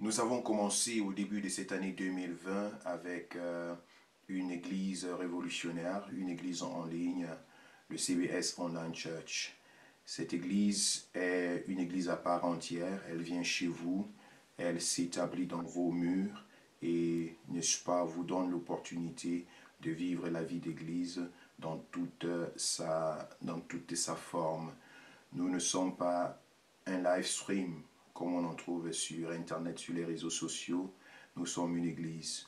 Nous avons commencé au début de cette année 2020 avec une église révolutionnaire, une église en ligne, le CBS Online Church. Cette église est une église à part entière, elle vient chez vous, elle s'établit dans vos murs et, n'est-ce pas, vous donne l'opportunité de vivre la vie d'église dans toute sa forme. Nous ne sommes pas un live stream comme on en trouve sur Internet, sur les réseaux sociaux. Nous sommes une église.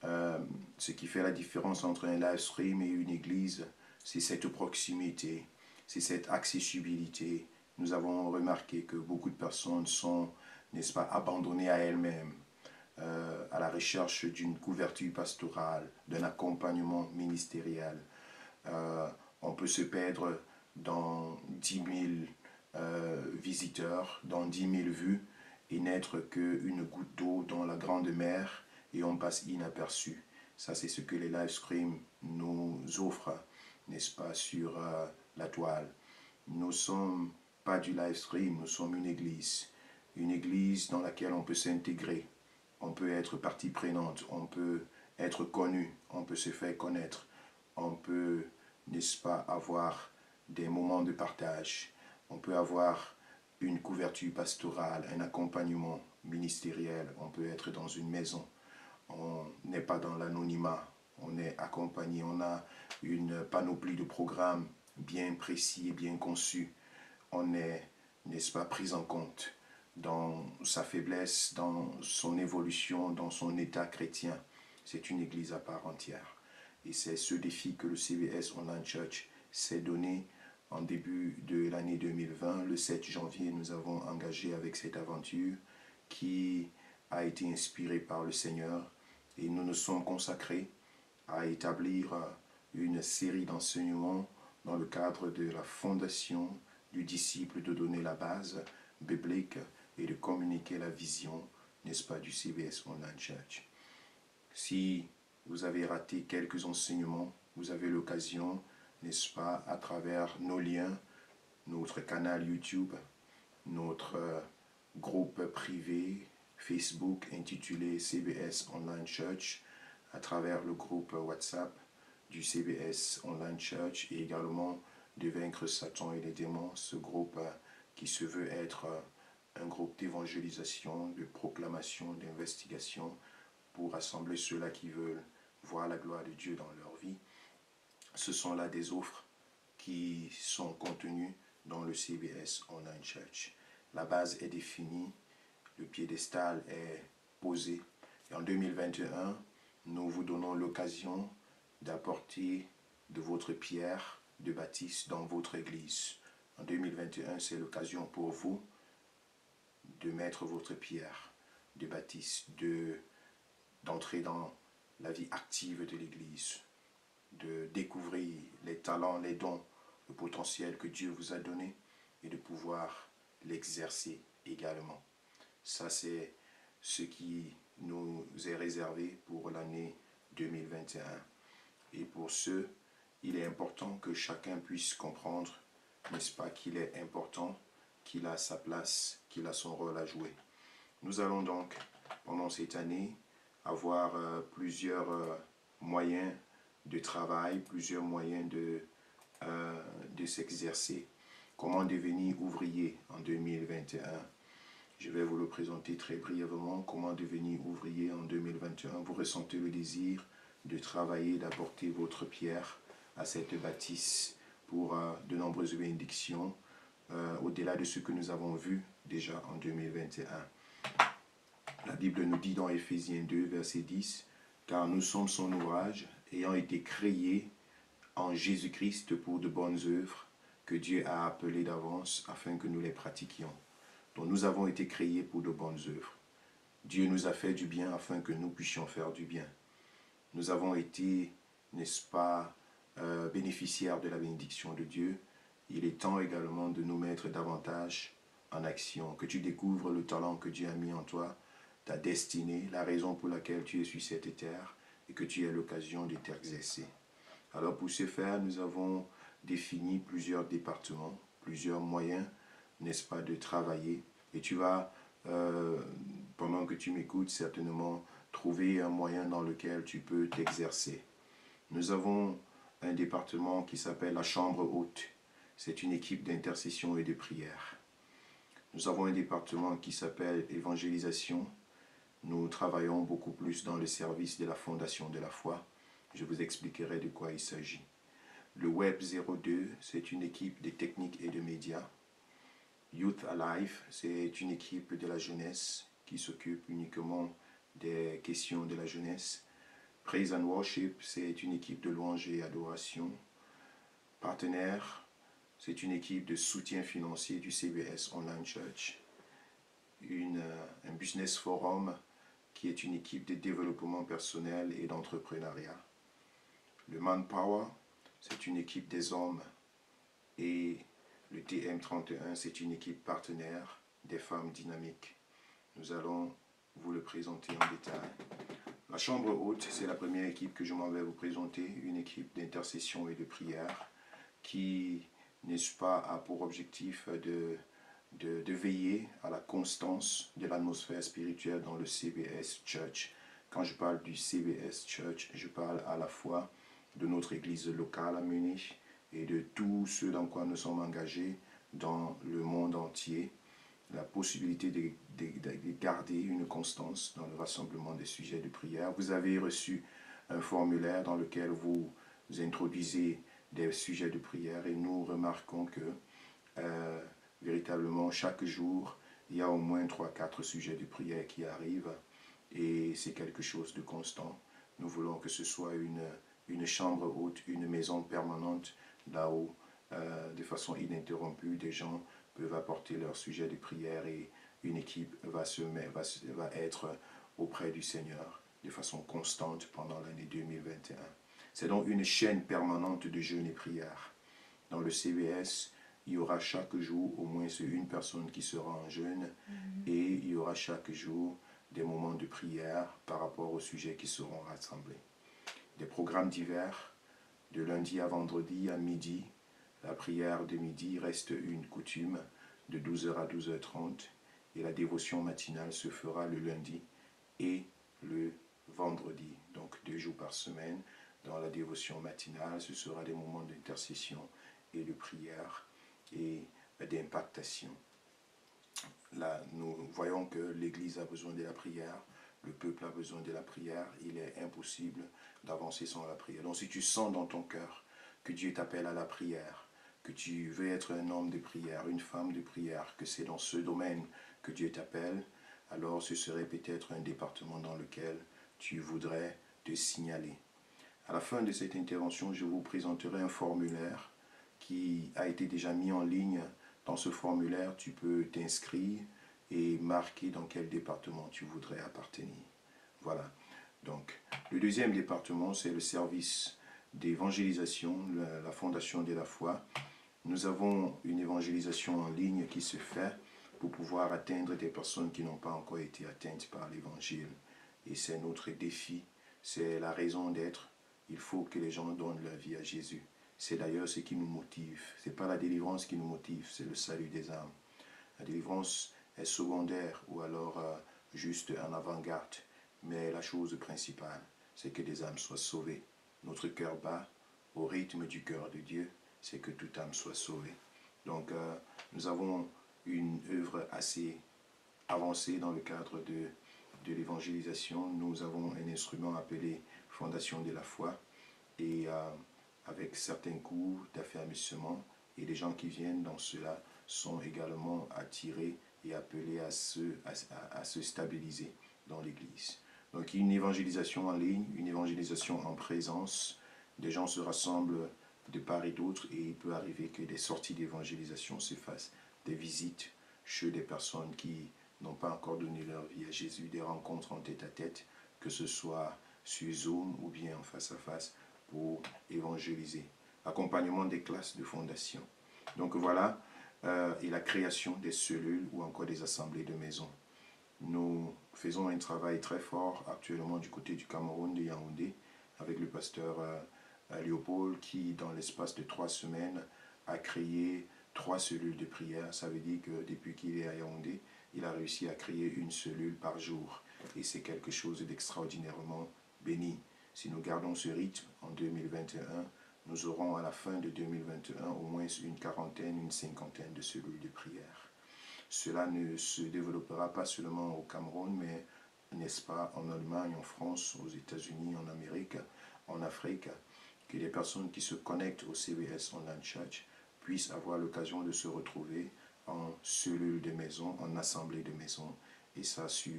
Ce qui fait la différence entre un live stream et une église, c'est cette proximité, c'est cette accessibilité. Nous avons remarqué que beaucoup de personnes sont, n'est-ce pas, abandonnées à elles-mêmes, à la recherche d'une couverture pastorale, d'un accompagnement ministériel. On peut se perdre dans 10 000 visiteurs, dans 10 000 vues, et n'être qu'une goutte d'eau dans la grande mer, et on passe inaperçu. Ça, c'est ce que les live streams nous offrent, n'est-ce pas, sur la toile. Nous ne sommes pas du live stream, nous sommes une église dans laquelle on peut s'intégrer, on peut être partie prenante, on peut être connu, on peut se faire connaître, on peut, n'est-ce pas, avoir des moments de partage, on peut avoir une couverture pastorale, un accompagnement ministériel, on peut être dans une maison, on n'est pas dans l'anonymat, on est accompagné, on a une panoplie de programmes bien précis et bien conçus, on est, n'est-ce pas, pris en compte dans sa faiblesse, dans son évolution, dans son état chrétien. C'est une église à part entière. Et c'est ce défi que le CBS Online Church s'est donné en début de l'année 2020. Le 7 janvier, nous avons engagé avec cette aventure qui a été inspirée par le Seigneur. Et nous nous sommes consacrés à établir une série d'enseignements dans le cadre de la fondation du disciple, de donner la base biblique et de communiquer la vision, n'est-ce pas, du CBS Online Church. Si vous avez raté quelques enseignements, vous avez l'occasion, n'est-ce pas, à travers nos liens, notre canal YouTube, notre groupe privé Facebook intitulé CBS Online Church, à travers le groupe WhatsApp du CBS Online Church et également de vaincre Satan et les démons, ce groupe qui se veut être un groupe d'évangélisation, de proclamation, d'investigation pour rassembler ceux-là qui veulent voir la gloire de Dieu dans leur vie. Ce sont là des offres qui sont contenues dans le CBS Online Church. La base est définie, le piédestal est posé. Et en 2021, nous vous donnons l'occasion d'apporter de votre pierre de bâtisse dans votre église. En 2021, c'est l'occasion pour vous de mettre votre pierre de bâtisse, d'entrer dans la vie active de l'église, de découvrir les talents, les dons, le potentiel que Dieu vous a donné et de pouvoir l'exercer également. Ça, c'est ce qui nous est réservé pour l'année 2021. Et pour ce, il est important que chacun puisse comprendre, n'est-ce pas, qu'il est important, qu'il a sa place, qu'il a son rôle à jouer. Nous allons donc, pendant cette année, avoir plusieurs moyens de travail, plusieurs moyens de s'exercer. Comment devenir ouvrier en 2021? Je vais vous le présenter très brièvement. Comment devenir ouvrier en 2021? Vous ressentez le désir de travailler, d'apporter votre pierre à cette bâtisse pour de nombreuses bénédictions, au-delà de ce que nous avons vu déjà en 2021. La Bible nous dit dans Éphésiens 2, verset 10, « Car nous sommes son ouvrage, ayant été créés en Jésus-Christ pour de bonnes œuvres que Dieu a appelées d'avance afin que nous les pratiquions. » Donc nous avons été créés pour de bonnes œuvres. Dieu nous a fait du bien afin que nous puissions faire du bien. Nous avons été, n'est-ce pas, bénéficiaires de la bénédiction de Dieu. Il est temps également de nous mettre davantage en action, que tu découvres le talent que Dieu a mis en toi, ta destinée, la raison pour laquelle tu es sur cette terre et que tu aies l'occasion de t'exercer. Alors pour ce faire, nous avons défini plusieurs départements, plusieurs moyens, n'est-ce pas, de travailler. Et tu vas pendant que tu m'écoutes, certainement trouver un moyen dans lequel tu peux t'exercer. Nous avons un département qui s'appelle la chambre haute. C'est une équipe d'intercession et de prière. Nous avons un département qui s'appelle évangélisation. Nous travaillons beaucoup plus dans le service de la fondation de la foi. Je vous expliquerai de quoi il s'agit. Le Web 02, c'est une équipe de techniques et de médias. Youth Alive, c'est une équipe de la jeunesse qui s'occupe uniquement des questions de la jeunesse. Praise and Worship, c'est une équipe de louange et adoration. Partenaire, c'est une équipe de soutien financier du CBS Online Church. Un business forum qui est une équipe de développement personnel et d'entrepreneuriat. Le Manpower, c'est une équipe des hommes. Et le TM31, c'est une équipe partenaire des femmes dynamiques. Nous allons vous le présenter en détail. La chambre haute, c'est la première équipe que je m'en vais vous présenter, une équipe d'intercession et de prière qui, n'est-ce pas, a pour objectif de veiller à la constance de l'atmosphère spirituelle dans le CBS Church. Quand je parle du CBS Church, je parle à la fois de notre église locale à Munich et de tout ce dans quoi nous sommes engagés dans le monde entier. La possibilité de garder une constance dans le rassemblement des sujets de prière. Vous avez reçu un formulaire dans lequel vous introduisez des sujets de prière et nous remarquons que véritablement chaque jour, il y a au moins 3-4 sujets de prière qui arrivent et c'est quelque chose de constant. Nous voulons que ce soit une chambre haute, une maison permanente, là où, de façon ininterrompue, des gens peuvent apporter leur sujet de prière et une équipe va être auprès du Seigneur de façon constante pendant l'année 2021. C'est donc une chaîne permanente de jeûne et prière. Dans le CBS, il y aura chaque jour au moins une personne qui sera en jeûne et il y aura chaque jour des moments de prière par rapport aux sujets qui seront rassemblés. Des programmes divers, de lundi à vendredi à midi. La prière de midi reste une coutume de 12h à 12h30 et la dévotion matinale se fera le lundi et le vendredi, donc 2 jours par semaine. Dans la dévotion matinale, ce sera des moments d'intercession et de prière et d'impactation. Là, nous voyons que l'Église a besoin de la prière, le peuple a besoin de la prière, il est impossible d'avancer sans la prière. Donc si tu sens dans ton cœur que Dieu t'appelle à la prière, que tu veux être un homme de prière, une femme de prière, que c'est dans ce domaine que Dieu t'appelle, alors ce serait peut-être un département dans lequel tu voudrais te signaler. À la fin de cette intervention, je vous présenterai un formulaire qui a été déjà mis en ligne. Dans ce formulaire, tu peux t'inscrire et marquer dans quel département tu voudrais appartenir. Voilà. Donc, le deuxième département, c'est le service d'évangélisation, la Fondation de la foi. Nous avons une évangélisation en ligne qui se fait pour pouvoir atteindre des personnes qui n'ont pas encore été atteintes par l'Évangile. Et c'est notre défi, c'est la raison d'être. Il faut que les gens donnent leur vie à Jésus. C'est d'ailleurs ce qui nous motive. Ce n'est pas la délivrance qui nous motive, c'est le salut des âmes. La délivrance est secondaire ou alors juste en avant-garde. Mais la chose principale, c'est que des âmes soient sauvées. Notre cœur bat au rythme du cœur de Dieu, c'est que toute âme soit sauvée. Donc nous avons une œuvre assez avancée dans le cadre de l'évangélisation. Nous avons un instrument appelé Fondation de la foi et avec certains cours d'affermissement et les gens qui viennent dans cela sont également attirés et appelés à se stabiliser dans l'Église. Donc une évangélisation en ligne, une évangélisation en présence, des gens se rassemblent de part et d'autre et il peut arriver que des sorties d'évangélisation se fassent, des visites chez des personnes qui n'ont pas encore donné leur vie à Jésus, des rencontres en tête-à-tête, que ce soit sur Zoom ou bien en face-à-face pour évangéliser. Accompagnement des classes de fondation. Donc voilà, et la création des cellules ou encore des assemblées de maisons. Nous faisons un travail très fort actuellement du côté du Cameroun, de Yaoundé, avec le pasteur Léopold qui, dans l'espace de 3 semaines, a créé 3 cellules de prière. Ça veut dire que depuis qu'il est à Yaoundé, il a réussi à créer une cellule par jour. Et c'est quelque chose d'extraordinairement béni. Si nous gardons ce rythme en 2021, nous aurons à la fin de 2021 au moins une quarantaine, une cinquantaine de cellules de prière. Cela ne se développera pas seulement au Cameroun, mais n'est-ce pas, en Allemagne, en France, aux États-Unis, en Amérique, en Afrique, que les personnes qui se connectent au CBS Online Church puissent avoir l'occasion de se retrouver en cellule de maison, en assemblée de maison, et ça sur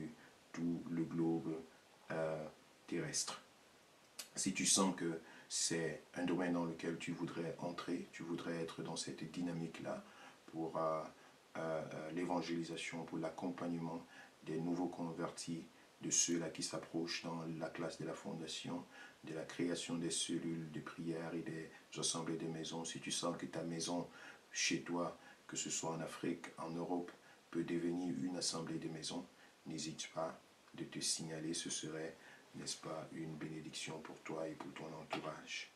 tout le globe terrestre. Si tu sens que c'est un domaine dans lequel tu voudrais entrer, tu voudrais être dans cette dynamique-là pour l'évangélisation, pour l'accompagnement des nouveaux convertis, de ceux-là qui s'approchent dans la classe de la fondation, de la création des cellules de prière et des assemblées de maisons. Si tu sens que ta maison, chez toi, que ce soit en Afrique, en Europe, peut devenir une assemblée de maisons, n'hésite pas de te signaler, ce serait, n'est-ce pas, une bénédiction pour toi et pour ton entourage.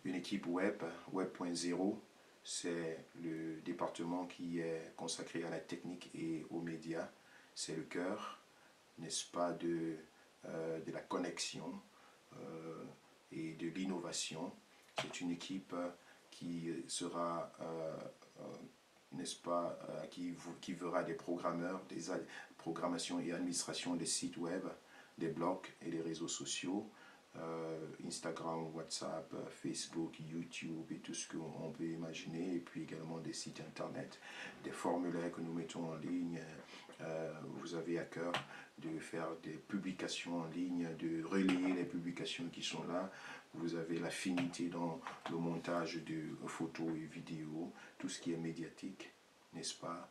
Une équipe web, Web.0, c'est le département qui est consacré à la technique et aux médias. C'est le cœur, n'est-ce pas, de la connexion et de l'innovation. C'est une équipe qui sera, n'est-ce pas, qui verra des programmeurs, des programmations et administration des sites web, des blogs et des réseaux sociaux, Instagram, WhatsApp, Facebook, YouTube et tout ce qu'on peut imaginer, et puis également des sites internet, des formulaires que nous mettons en ligne. Vous avez à cœur de faire des publications en ligne, de relayer les publications qui sont là. Vous avez l'affinité dans le montage de photos et vidéos, tout ce qui est médiatique, n'est-ce pas,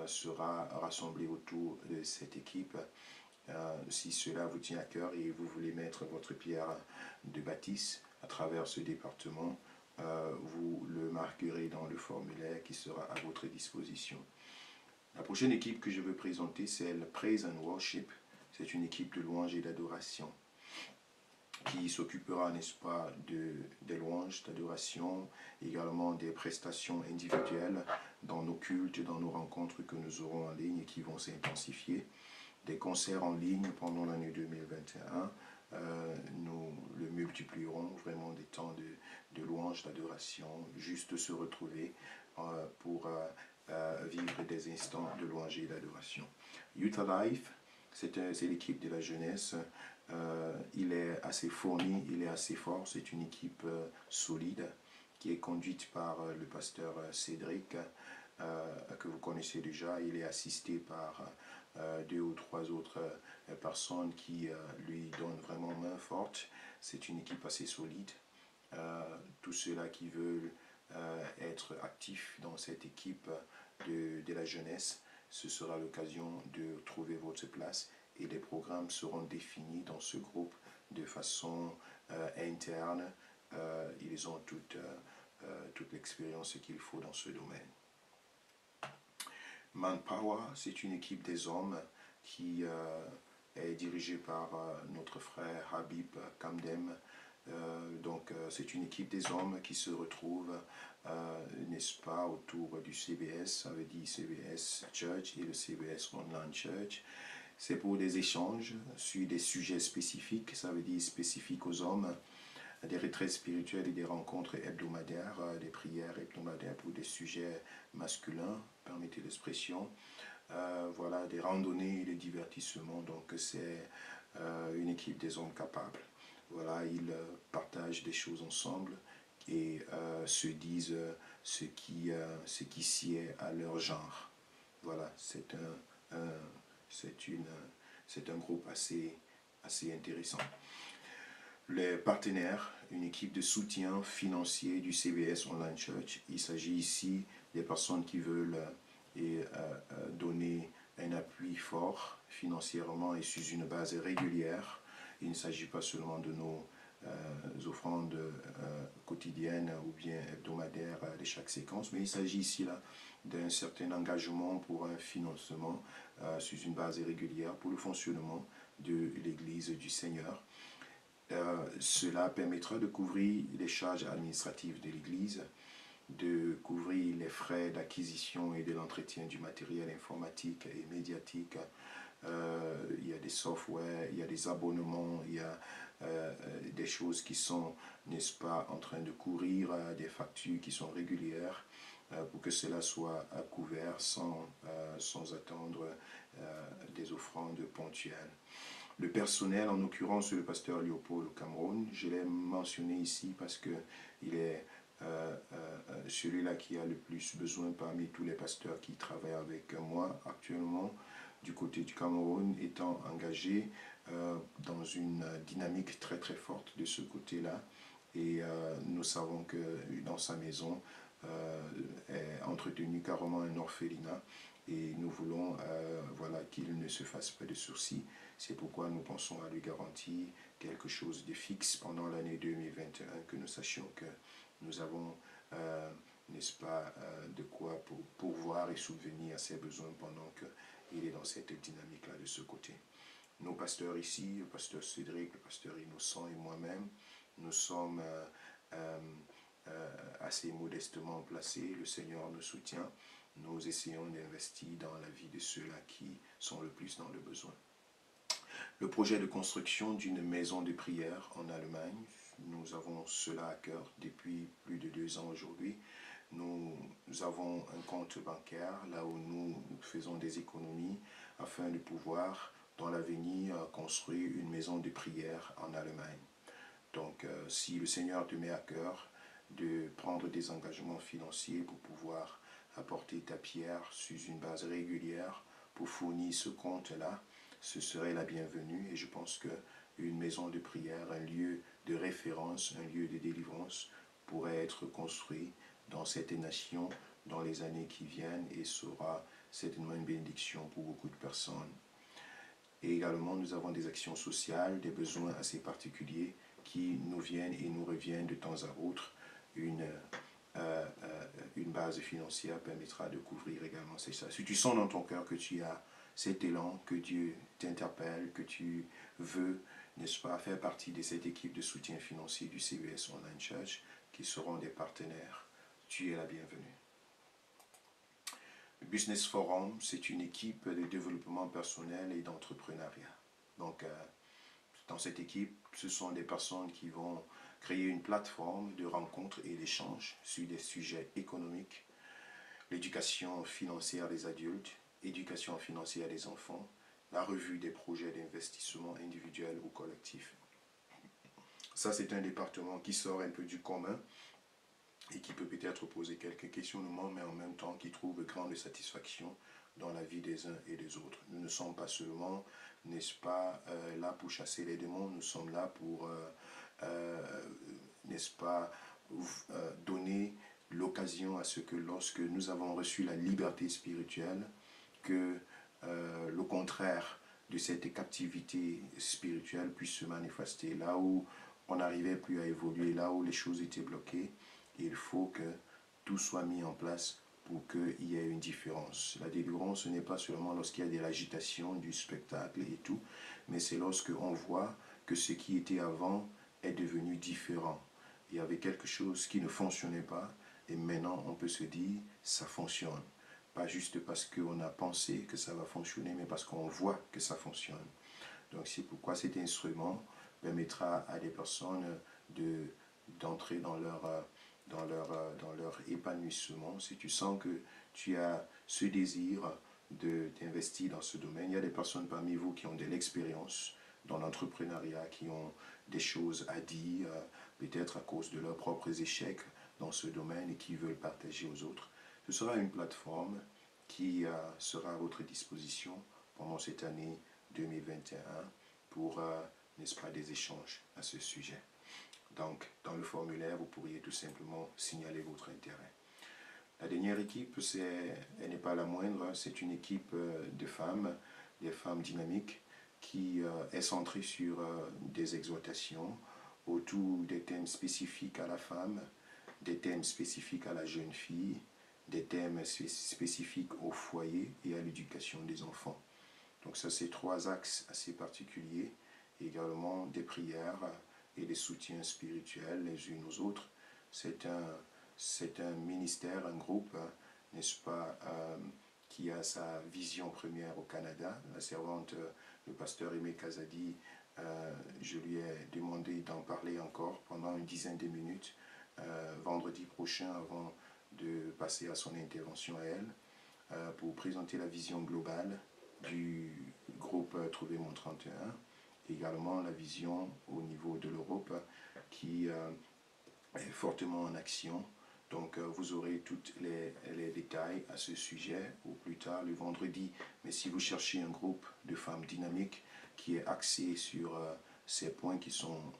sera rassemblé autour de cette équipe. Si cela vous tient à cœur et vous voulez mettre votre pierre de bâtisse à travers ce département, vous le marquerez dans le formulaire qui sera à votre disposition. La prochaine équipe que je veux présenter, c'est le Praise and Worship. C'est une équipe de louange et d'adoration qui s'occupera, n'est-ce pas, des louanges, d'adoration, également des prestations individuelles dans nos cultes, dans nos rencontres que nous aurons en ligne et qui vont s'intensifier. Des concerts en ligne pendant l'année 2021. Nous le multiplierons, vraiment des temps de louange, d'adoration, juste se retrouver pour vivre des instants de louange et d'adoration. Youth Alive, c'est l'équipe de la jeunesse. Il est assez fourni, il est assez fort. C'est une équipe solide qui est conduite par le pasteur Cédric, que vous connaissez déjà. Il est assisté par 2 ou 3 autres personnes qui lui donnent vraiment main forte. C'est une équipe assez solide. Tous ceux-là qui veulent être actifs dans cette équipe de la jeunesse, ce sera l'occasion de trouver votre place et les programmes seront définis dans ce groupe de façon interne. Ils ont toute l'expérience qu'il faut dans ce domaine. Manpower, c'est une équipe des hommes qui est dirigée par notre frère Habib Kamdem. C'est une équipe des hommes qui se retrouve, n'est-ce pas, autour du CBS, ça veut dire CBS Church et le CBS Online Church. C'est pour des échanges sur des sujets spécifiques, ça veut dire spécifiques aux hommes, des retraites spirituelles et des rencontres hebdomadaires, des prières hebdomadaires pour des sujets masculins, permettez l'expression. Voilà, des randonnées et des divertissements. Donc c'est une équipe des hommes capables. Voilà, ils partagent des choses ensemble et se disent ce qui sied à leur genre. Voilà, c'est un groupe assez intéressant. Les partenaires, une équipe de soutien financier du CBS Online Church. Il s'agit ici des personnes qui veulent donner un appui fort financièrement et sur une base régulière. Il ne s'agit pas seulement de nos offrandes quotidiennes ou bien hebdomadaires de chaque séquence, mais il s'agit ici là d'un certain engagement pour un financement sur une base régulière pour le fonctionnement de l'Église du Seigneur. Cela permettra de couvrir les charges administratives de l'Église, de couvrir les frais d'acquisition et de l'entretien du matériel informatique et médiatique. Il y a des softwares, il y a des abonnements, il y a des choses qui sont, n'est-ce pas, en train de courir, des factures qui sont régulières pour que cela soit couvert sans attendre des offrandes ponctuelles. Le personnel, en l'occurrence le pasteur Léopold au Cameroun, je l'ai mentionné ici parce qu'il est celui-là qui a le plus besoin parmi tous les pasteurs qui travaillent avec moi actuellement du côté du Cameroun, étant engagé dans une dynamique très très forte de ce côté-là. Et nous savons que dans sa maison est entretenu carrément un orphelinat et nous voulons voilà, qu'il ne se fasse pas de sourcils. C'est pourquoi nous pensons à lui garantir quelque chose de fixe pendant l'année 2021, que nous sachions que nous avons, n'est-ce pas, de quoi pourvoir et subvenir à ses besoins pendant qu'il est dans cette dynamique-là de ce côté. Nos pasteurs ici, le pasteur Cédric, le pasteur Innocent et moi-même, nous sommes assez modestement placés. Le Seigneur nous soutient. Nous essayons d'investir dans la vie de ceux-là qui sont le plus dans le besoin. Le projet de construction d'une maison de prière en Allemagne, nous avons cela à cœur depuis plus de 2 ans aujourd'hui. Nous avons un compte bancaire là où nous faisons des économies afin de pouvoir, dans l'avenir, construire une maison de prière en Allemagne. Donc, si le Seigneur te met à cœur de prendre des engagements financiers pour pouvoir apporter ta pierre sur une base régulière pour fournir ce compte-là, ce serait la bienvenue. Et je pense qu'une maison de prière, un lieu de référence, un lieu de délivrance pourrait être construit dans cette nation dans les années qui viennent et sera certainement une bénédiction pour beaucoup de personnes. Et également, nous avons des actions sociales, des besoins assez particuliers qui nous viennent et nous reviennent de temps à autre. Une base financière permettra de couvrir également ça. Si tu sens dans ton cœur que tu as cet élan, que Dieu t'interpelle, que tu veux, n'est-ce pas, faire partie de cette équipe de soutien financier du CES Online Church, qui seront des partenaires, tu es la bienvenue. Le Business Forum, c'est une équipe de développement personnel et d'entrepreneuriat. Donc, dans cette équipe, ce sont des personnes qui vont créer une plateforme de rencontres et d'échanges sur des sujets économiques, l'éducation financière des adultes, éducation financière des enfants, la revue des projets d'investissement individuels ou collectifs. Ça, c'est un département qui sort un peu du commun et qui peut peut-être poser quelques questionnements, mais en même temps qui trouve grande satisfaction dans la vie des uns et des autres. Nous ne sommes pas seulement, n'est-ce pas, là pour chasser les démons, nous sommes là pour, n'est-ce pas, donner l'occasion à ce que lorsque nous avons reçu la liberté spirituelle, que le contraire de cette captivité spirituelle puisse se manifester. Là où on n'arrivait plus à évoluer, là où les choses étaient bloquées, il faut que tout soit mis en place pour qu'il y ait une différence. La délivrance, ce n'est pas seulement lorsqu'il y a de l'agitation, du spectacle et tout, mais c'est lorsque on voit que ce qui était avant est devenu différent. Il y avait quelque chose qui ne fonctionnait pas et maintenant on peut se dire ça fonctionne. Pas juste parce qu'on a pensé que ça va fonctionner, mais parce qu'on voit que ça fonctionne. Donc c'est pourquoi cet instrument permettra à des personnes d'entrer dans leur épanouissement. Si tu sens que tu as ce désir d'investir dans ce domaine, il y a des personnes parmi vous qui ont de l'expérience dans l'entrepreneuriat, qui ont des choses à dire, peut-être à cause de leurs propres échecs dans ce domaine et qui veulent partager aux autres. Ce sera une plateforme qui sera à votre disposition pendant cette année 2021 pour, n'est-ce pas, des échanges à ce sujet. Donc, dans le formulaire, vous pourriez tout simplement signaler votre intérêt. La dernière équipe, elle n'est pas la moindre, c'est une équipe de femmes, des femmes dynamiques, qui est centrée sur des exhortations autour des thèmes spécifiques à la femme, des thèmes spécifiques à la jeune fille, des thèmes spécifiques au foyer et à l'éducation des enfants. Donc ça, c'est 3 axes assez particuliers, également des prières et des soutiens spirituels les unes aux autres. C'est c'est un ministère, un groupe, n'est-ce pas, qui a sa vision première au Canada. La servante, le pasteur Aimé Kazadi, je lui ai demandé d'en parler encore pendant une dizaine de minutes vendredi prochain avant de passer à son intervention à elle pour présenter la vision globale du groupe Trouver mon 31, également la vision au niveau de l'Europe qui est fortement en action. Donc vous aurez tous les détails à ce sujet au plus tard le vendredi. Mais si vous cherchez un groupe de femmes dynamiques qui est axé sur ces points qui sont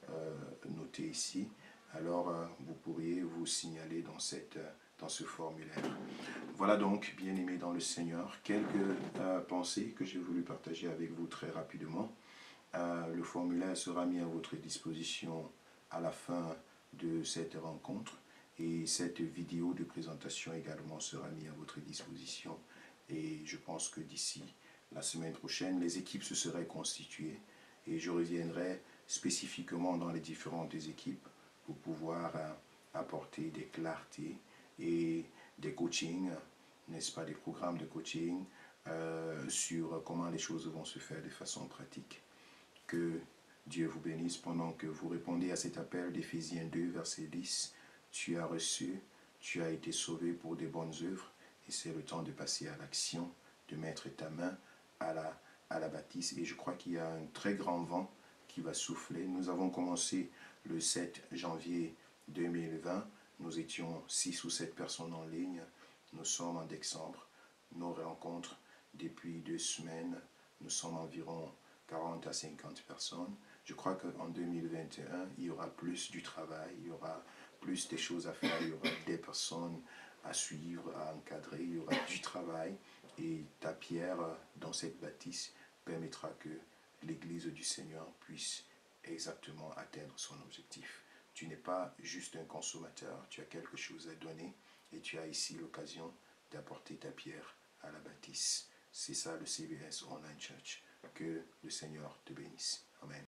notés ici, alors vous pourriez vous signaler dans ce formulaire. Voilà donc, bien-aimés dans le Seigneur, quelques pensées que j'ai voulu partager avec vous très rapidement. Le formulaire sera mis à votre disposition à la fin de cette rencontre et cette vidéo de présentation également sera mise à votre disposition. Et je pense que d'ici la semaine prochaine, les équipes se seraient constituées et je reviendrai spécifiquement dans les différentes équipes pour pouvoir apporter des clartés et des coachings, n'est-ce pas, des programmes de coaching sur comment les choses vont se faire de façon pratique. Que Dieu vous bénisse pendant que vous répondez à cet appel d'Éphésiens 2, verset 10. Tu as reçu, tu as été sauvé pour des bonnes œuvres et c'est le temps de passer à l'action, de mettre ta main à la bâtisse. Et je crois qu'il y a un très grand vent qui va souffler. Nous avons commencé le 7 janvier 2020. Nous étions 6 ou 7 personnes en ligne. Nous sommes en décembre. Nos rencontres depuis 2 semaines, nous sommes environ 40 à 50 personnes. Je crois qu'en 2021, il y aura plus du travail, il y aura plus des choses à faire, il y aura des personnes à suivre, à encadrer, il y aura du travail. Et ta pierre dans cette bâtisse permettra que l'Église du Seigneur puisse exactement atteindre son objectif. Tu n'es pas juste un consommateur, tu as quelque chose à donner et tu as ici l'occasion d'apporter ta pierre à la bâtisse. C'est ça le CBS Online Church. Que le Seigneur te bénisse. Amen.